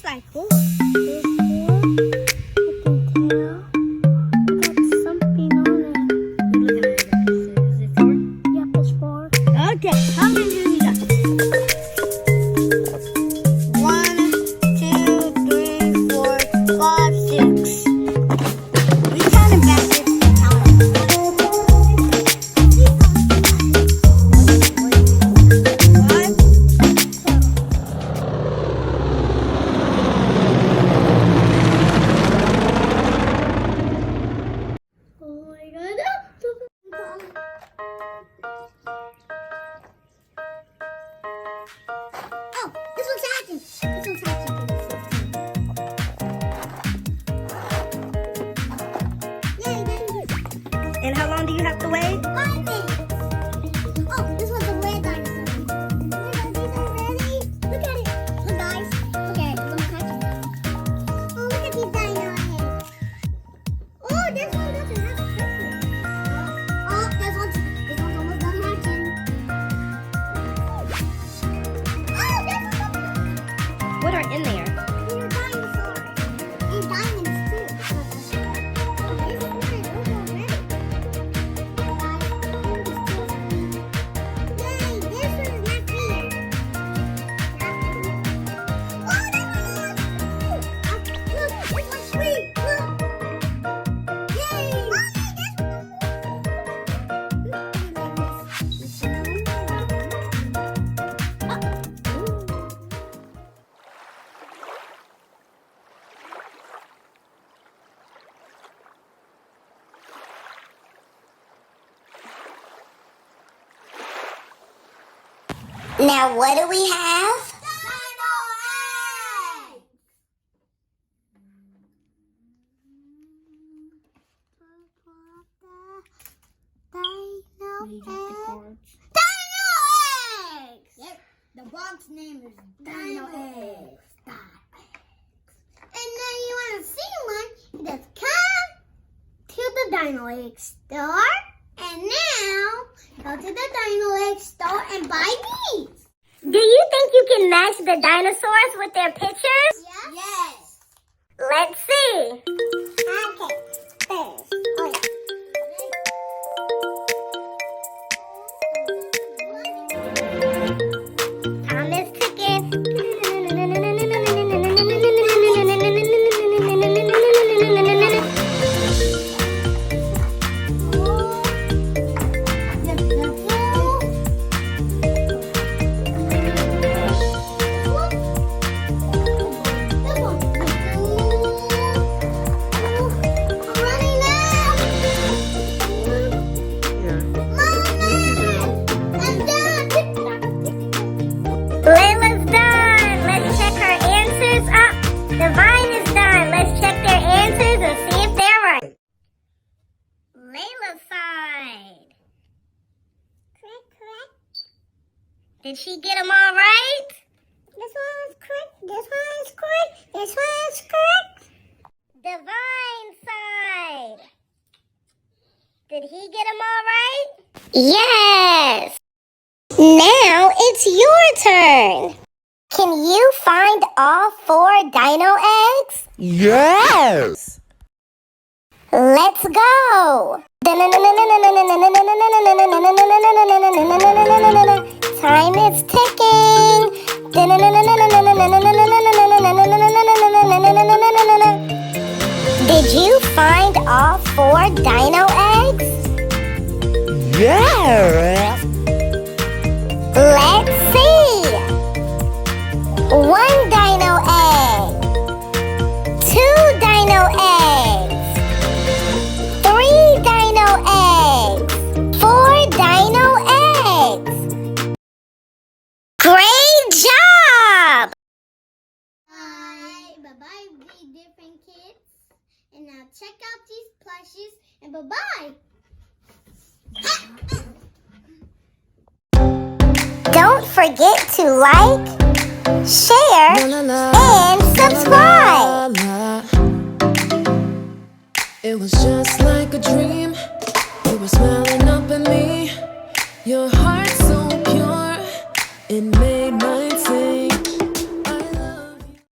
like 4. There's 4. You can tell. Got something on it. You look at it. Is it 4? Yep, it's 4. Okay, how many do we got? 1, 2, 3, 4, 5, 6. We counted backwards. Oh, this one's hatching. This one's hatching. Yay, baby. And how long do you have to wait? 5 minutes. Oh, this one's a red dinosaur. Oh my god, these are ready. Look at it. Look, guys. Okay, let me catch it. Oh, look at these dino eggs. Oh, this one doesn't have purple. Oh, this one's almost done hatching. What are in there? They're dinosaurs. And diamonds too. Oh, this one is already. Yay, this one is not here. Oh, this one's sweet. Look. Yay. Now what do we have? Dino egg! Dino eggs! Yep, the box name is Dino eggs. And then you want to see one, you just come to the Dino egg store. And now, go to the Dino egg store and buy these. Do you think you can match the dinosaurs with their pictures? Yeah? Yes. Let's see. Okay. There's. Oh, yeah. Time is ticking. Layla's done. Let's check her answers. Divine is done. Let's check their answers and see if they're right. Layla's side. Correct. Did she get them all right? This one is correct. This one is correct. This one is correct. Divine side. Did he get them all right? Yes. Now it's your turn. Can you find all 4 dino eggs? Yes! Let's go. Time is ticking. Did you find all 4 dino eggs? Yes! Let's see. 1 dino egg. 2 dino eggs. 3 dino eggs. 4 dino eggs. Great job! Bye-bye, different kids. And now check out these plushies. And bye-bye. Don't forget to like, share, and subscribe. It was just like a dream. You were smiling up at me. Your heart so pure, it made mine sing.